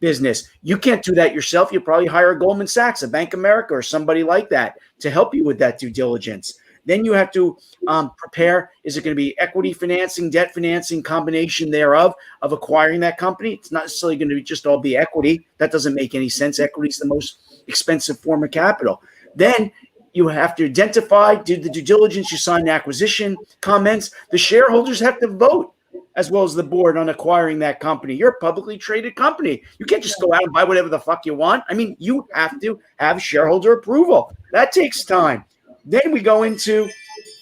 business. You can't do that yourself. You probably hire a Goldman Sachs, a Bank of America, or somebody like that to help you with that due diligence. Then you have to prepare, is it going to be equity financing, debt financing, combination thereof of acquiring that company? It's not necessarily going to be just all be equity. That doesn't make any sense. Equity is the most expensive form of capital. Then you have to identify, do the due diligence, you sign the acquisition comments. The shareholders have to vote as well as the board on acquiring that company. You're a publicly traded company. You can't just go out and buy whatever the fuck you want. I mean, you have to have shareholder approval. That takes time. Then we go into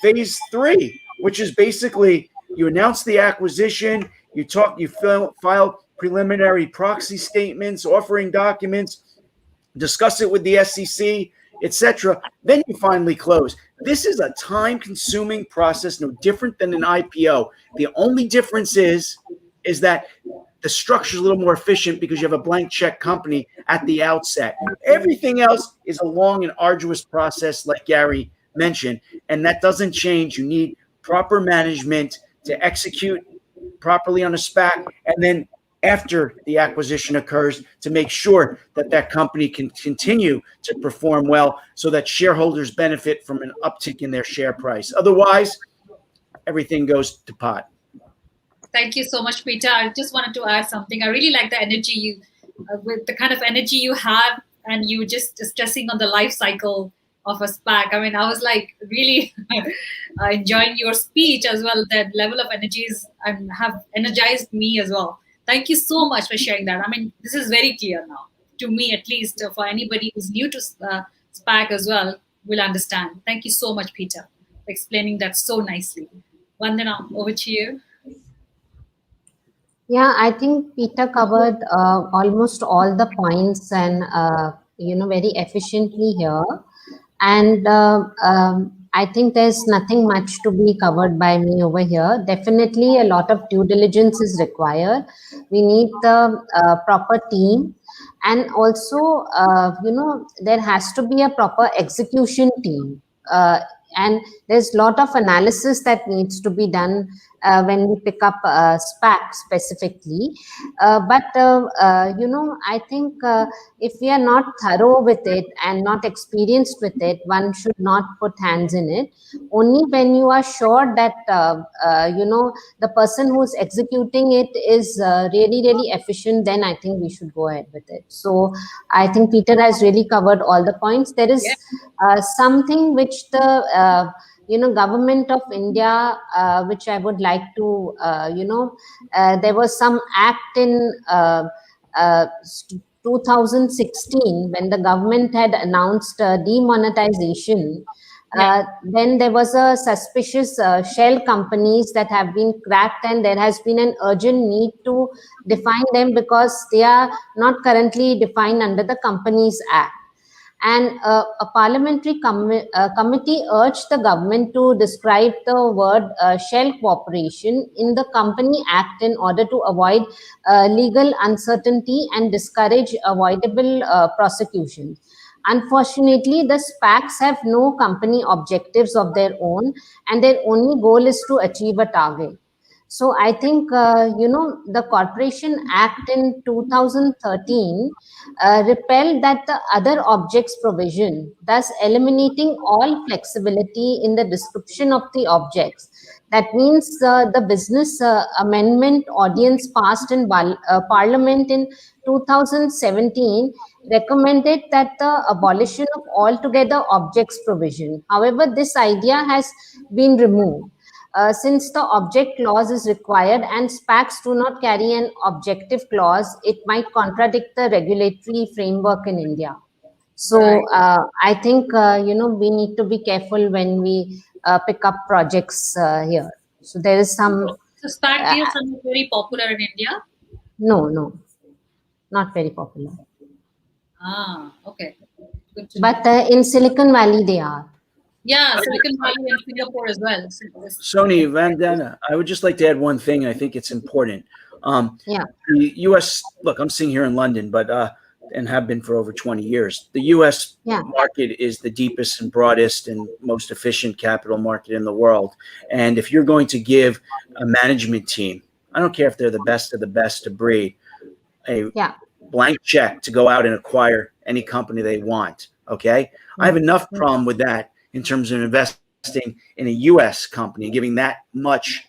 phase 3, which is basically you announce the acquisition, you file preliminary proxy statements, offering documents, discuss it with the SEC, etc. Then you finally close. This is a time-consuming process, no different than an IPO. The only difference is that the structure is a little more efficient because you have a blank check company at the outset. Everything else is a long and arduous process, like Gary mentioned, and that doesn't change. You need proper management to execute properly on a SPAC, and then after the acquisition occurs, to make sure that that company can continue to perform well so that shareholders benefit from an uptick in their share price. Otherwise, everything goes to pot. Thank you so much, Peter. I just wanted to add something. I really like the energy with the kind of energy you have, and you just stressing on the life cycle of a SPAC. I mean, I was like really enjoying your speech as well. That level of energies and have energized me as well. Thank you so much for sharing that. I mean, this is very clear now, to me at least. For anybody who's new to SPAC as well, will understand. Thank you so much, Peter, for explaining that so nicely. Vandana, over to you. Yeah, I think Peter covered almost all the points and, very efficiently here. And I think there's nothing much to be covered by me over here. Definitely a lot of due diligence is required. We need the proper team. And also, there has to be a proper execution team. And there's a lot of analysis that needs to be done when we pick up SPAC specifically. But I think if we are not thorough with it and not experienced with it, one should not put hands in it. Only when you are sure that, the person who's executing it is really, really efficient, then I think we should go ahead with it. So I think Peter has really covered all the points. There is something which the government of India, which I would like to, there was some act in 2016 when the government had announced demonetization. Then there was a suspicious shell companies that have been cracked, and there has been an urgent need to define them because they are not currently defined under the Companies Act. And a parliamentary committee urged the government to describe the word shell corporation in the Company Act in order to avoid legal uncertainty and discourage avoidable prosecution. Unfortunately, the SPACs have no company objectives of their own, and their only goal is to achieve a target. So I think, the Corporation Act in 2013 repealed that the other objects provision, thus eliminating all flexibility in the description of the objects. That means the business amendment audience passed in Parliament in 2017 recommended that the abolition of altogether objects provision. However, this idea has been removed. Since the object clause is required and SPACs do not carry an objective clause, it might contradict the regulatory framework in India. So I think, we need to be careful when we pick up projects here. So there is some... So SPAC deals are not very popular in India? No, not very popular. Okay. Good to but in Silicon Valley, they are. Yeah, Silicon Valley and Singapore as well. Sony, Vandana, I would just like to add one thing. I think it's important. The U.S., look, I'm sitting here in London, but and have been for over 20 years. The U.S. market is the deepest and broadest and most efficient capital market in the world. And if you're going to give a management team, I don't care if they're the best of the best to breed, a blank check to go out and acquire any company they want. Okay. I have enough problem with that in terms of investing in a US company and giving that much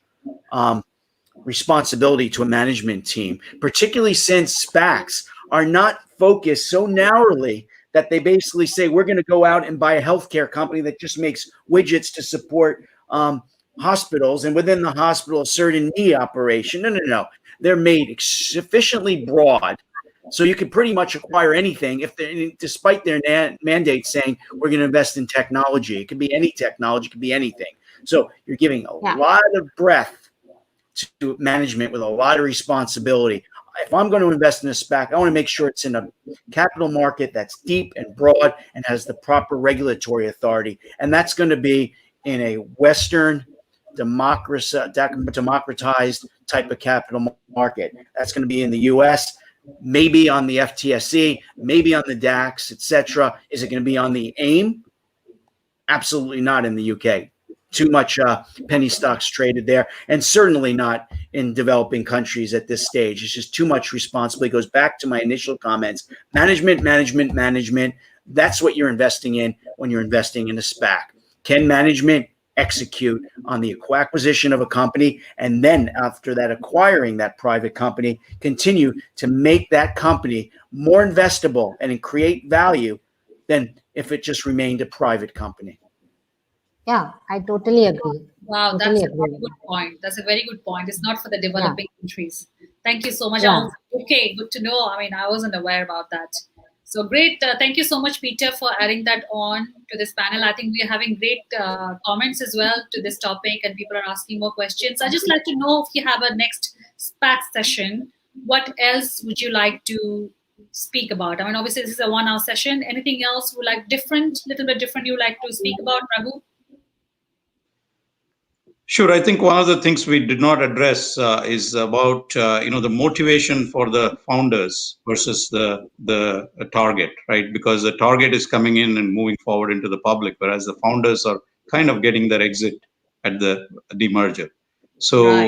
responsibility to a management team, particularly since SPACs are not focused so narrowly that they basically say, we're going to go out and buy a healthcare company that just makes widgets to support hospitals, and within the hospital, a certain knee operation. No. They're made sufficiently broad so you can pretty much acquire anything if despite their mandate saying we're going to invest in technology. It could be any technology, it could be anything. So you're giving a lot of breadth to management with a lot of responsibility. If I'm going to invest in a SPAC, I want to make sure it's in a capital market that's deep and broad and has the proper regulatory authority. And that's going to be in a Western democratized type of capital market. That's going to be in the US, maybe on the FTSE, maybe on the DAX, etc. Is it going to be on the AIM? Absolutely not in the UK. Too much penny stocks traded there, and certainly not in developing countries at this stage. It's just too much responsibility. It goes back to my initial comments. Management. That's what you're investing in when you're investing in a SPAC. Can management execute on the acquisition of a company, and then after that, acquiring that private company, continue to make that company more investable and create value than if it just remained a private company? Yeah, I totally agree. Wow, Totally that's a agree. very good point. That's a very good point. It's not for the developing countries. Thank you so much. Yeah. Okay, good to know. I mean, I wasn't aware about that. So great. Thank you so much, Peter, for adding that on to this panel. I think we are having great comments as well to this topic, and people are asking more questions. I'd just like to know if you have a next SPAC session, what else would you like to speak about? I mean, obviously, this is a 1 hour session. Anything else you like little bit different you like to speak about, Raghu? Sure. I think one of the things we did not address is about the motivation for the founders versus the target, right? Because the target is coming in and moving forward into the public, whereas the founders are kind of getting their exit at the demerger. So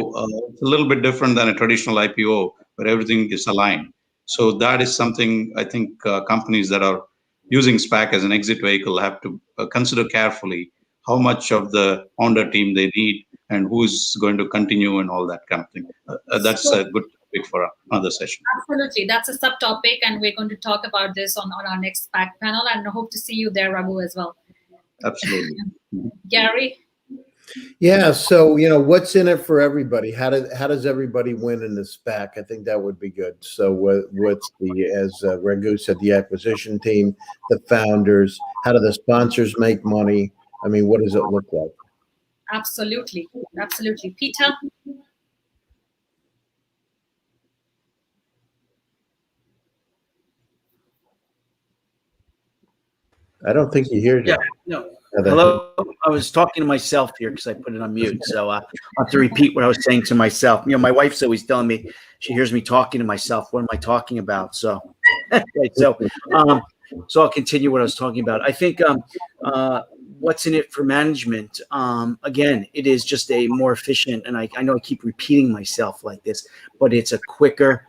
it's a little bit different than a traditional IPO where everything is aligned. So that is something I think companies that are using SPAC as an exit vehicle have to consider carefully how much of the founder team they need and who's going to continue and all that kind of thing. That's a good topic for another session. Absolutely. That's a subtopic, and we're going to talk about this on our next SPAC panel, and I hope to see you there, Raghu, as well. Absolutely. Gary? Yeah, so what's in it for everybody? How does everybody win in the SPAC? I think that would be good. So what's as Raghu said, the acquisition team, the founders, how do the sponsors make money? I mean, what does it look like? Absolutely. Peter? I don't think he hears you. No. Hello. I was talking to myself here because I put it on mute. So I'll have to repeat what I was saying to myself. My wife's always telling me she hears me talking to myself. What am I talking about? So, so I'll continue what I was talking about. I think what's in it for management? Again, it is just a more efficient, and I know I keep repeating myself like this, but it's a quicker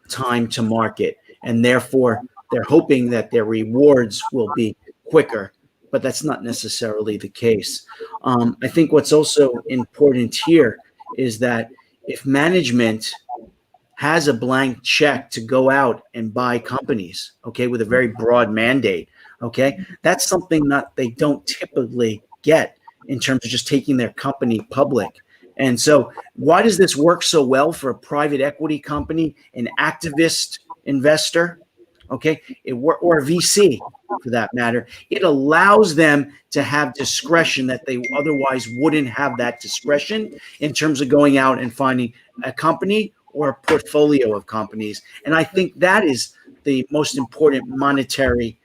time to market. And therefore, they're hoping that their rewards will be quicker, but that's not necessarily the case. I think what's also important here is that if management has a blank check to go out and buy companies, okay, with a very broad mandate, okay, that's something that they don't typically get in terms of just taking their company public. And so why does this work so well for a private equity company, an activist investor, okay, or a VC for that matter? It allows them to have discretion that they otherwise wouldn't have that discretion in terms of going out and finding a company or a portfolio of companies. And I think that is the most important monetary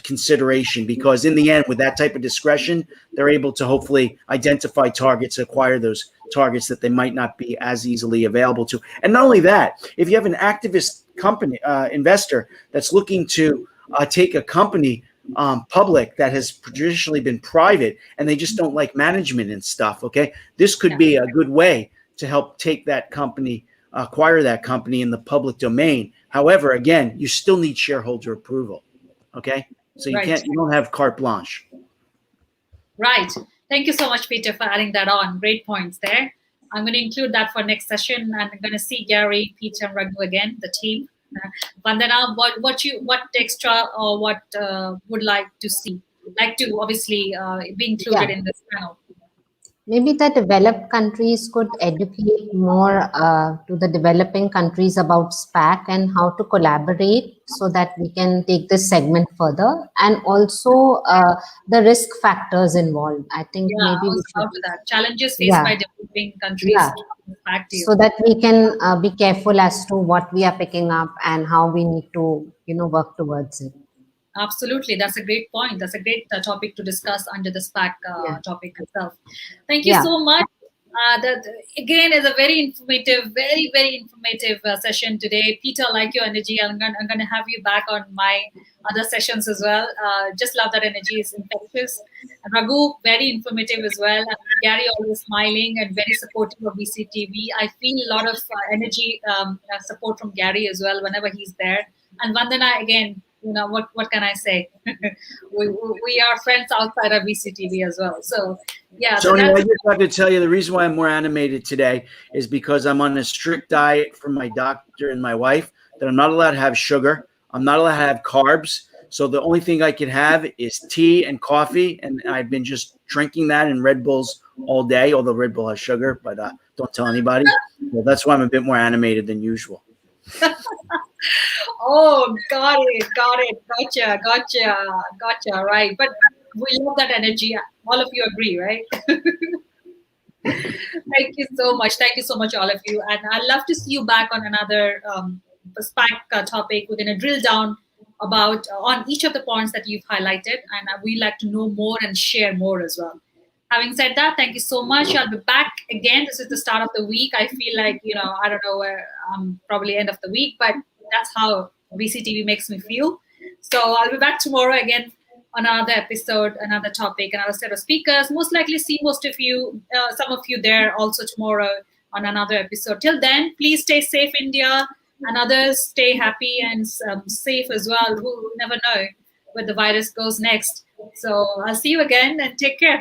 consideration, because in the end, with that type of discretion, they're able to hopefully identify targets, acquire those targets that they might not be as easily available to. And not only that, if you have an activist company investor that's looking to take a company public that has traditionally been private and they just don't like management and stuff, okay, this could be a good way to help take that company, acquire that company in the public domain However, again, you still need shareholder approval. Okay, so you Right. don't have carte blanche. Right. Thank you so much, Peter, for adding that on. Great points there. I'm going to include that for next session, and I'm going to see Gary, Peter, and Raghu again, the team. Vandana, what extra or what would like to see, like to obviously be included in this panel? Maybe the developed countries could educate more to the developing countries about SPAC and how to collaborate so that we can take this segment further, and also the risk factors involved. I think Yeah, maybe I we was should, about to that. Challenges faced yeah, by developing countries. Back to you. so that we can be careful as to what we are picking up and how we need to, work towards it. Absolutely. That's a great point. That's a great topic to discuss under the SPAC Yeah. topic itself. Thank you Yeah. so much. That again is a very informative, very, very informative session today. Peter, I like your energy. I'm going to have you back on my other sessions as well. Just love that energy is infectious. And Raghu, very informative as well. And Gary, always smiling and very supportive of VCTV. I feel a lot of energy support from Gary as well whenever he's there. And Vandana, again, what can I say? we are friends outside of VCTV as well. So yeah. Tony, I just have to tell you the reason why I'm more animated today is because I'm on a strict diet from my doctor and my wife that I'm not allowed to have sugar. I'm not allowed to have carbs. So the only thing I can have is tea and coffee. And I've been just drinking that in Red Bulls all day, although Red Bull has sugar, but don't tell anybody. Well, that's why I'm a bit more animated than usual. Oh, got it. Gotcha. Right. But we love that energy. All of you agree, right? Thank you so much. Thank you so much, all of you. And I'd love to see you back on another SPAC topic. We're going to drill down about on each of the points that you've highlighted. And we'd like to know more and share more as well. Having said that, thank you so much. I'll be back again. This is the start of the week. I feel like, I don't know where, probably end of the week, but that's how VCTV makes me feel. So I'll be back tomorrow again on another episode, another topic, another set of speakers. Most likely see most of you, some of you there also tomorrow on another episode. Till then, please stay safe, India, and others stay happy and safe as well. Who never know where the virus goes next. So I'll see you again and take care.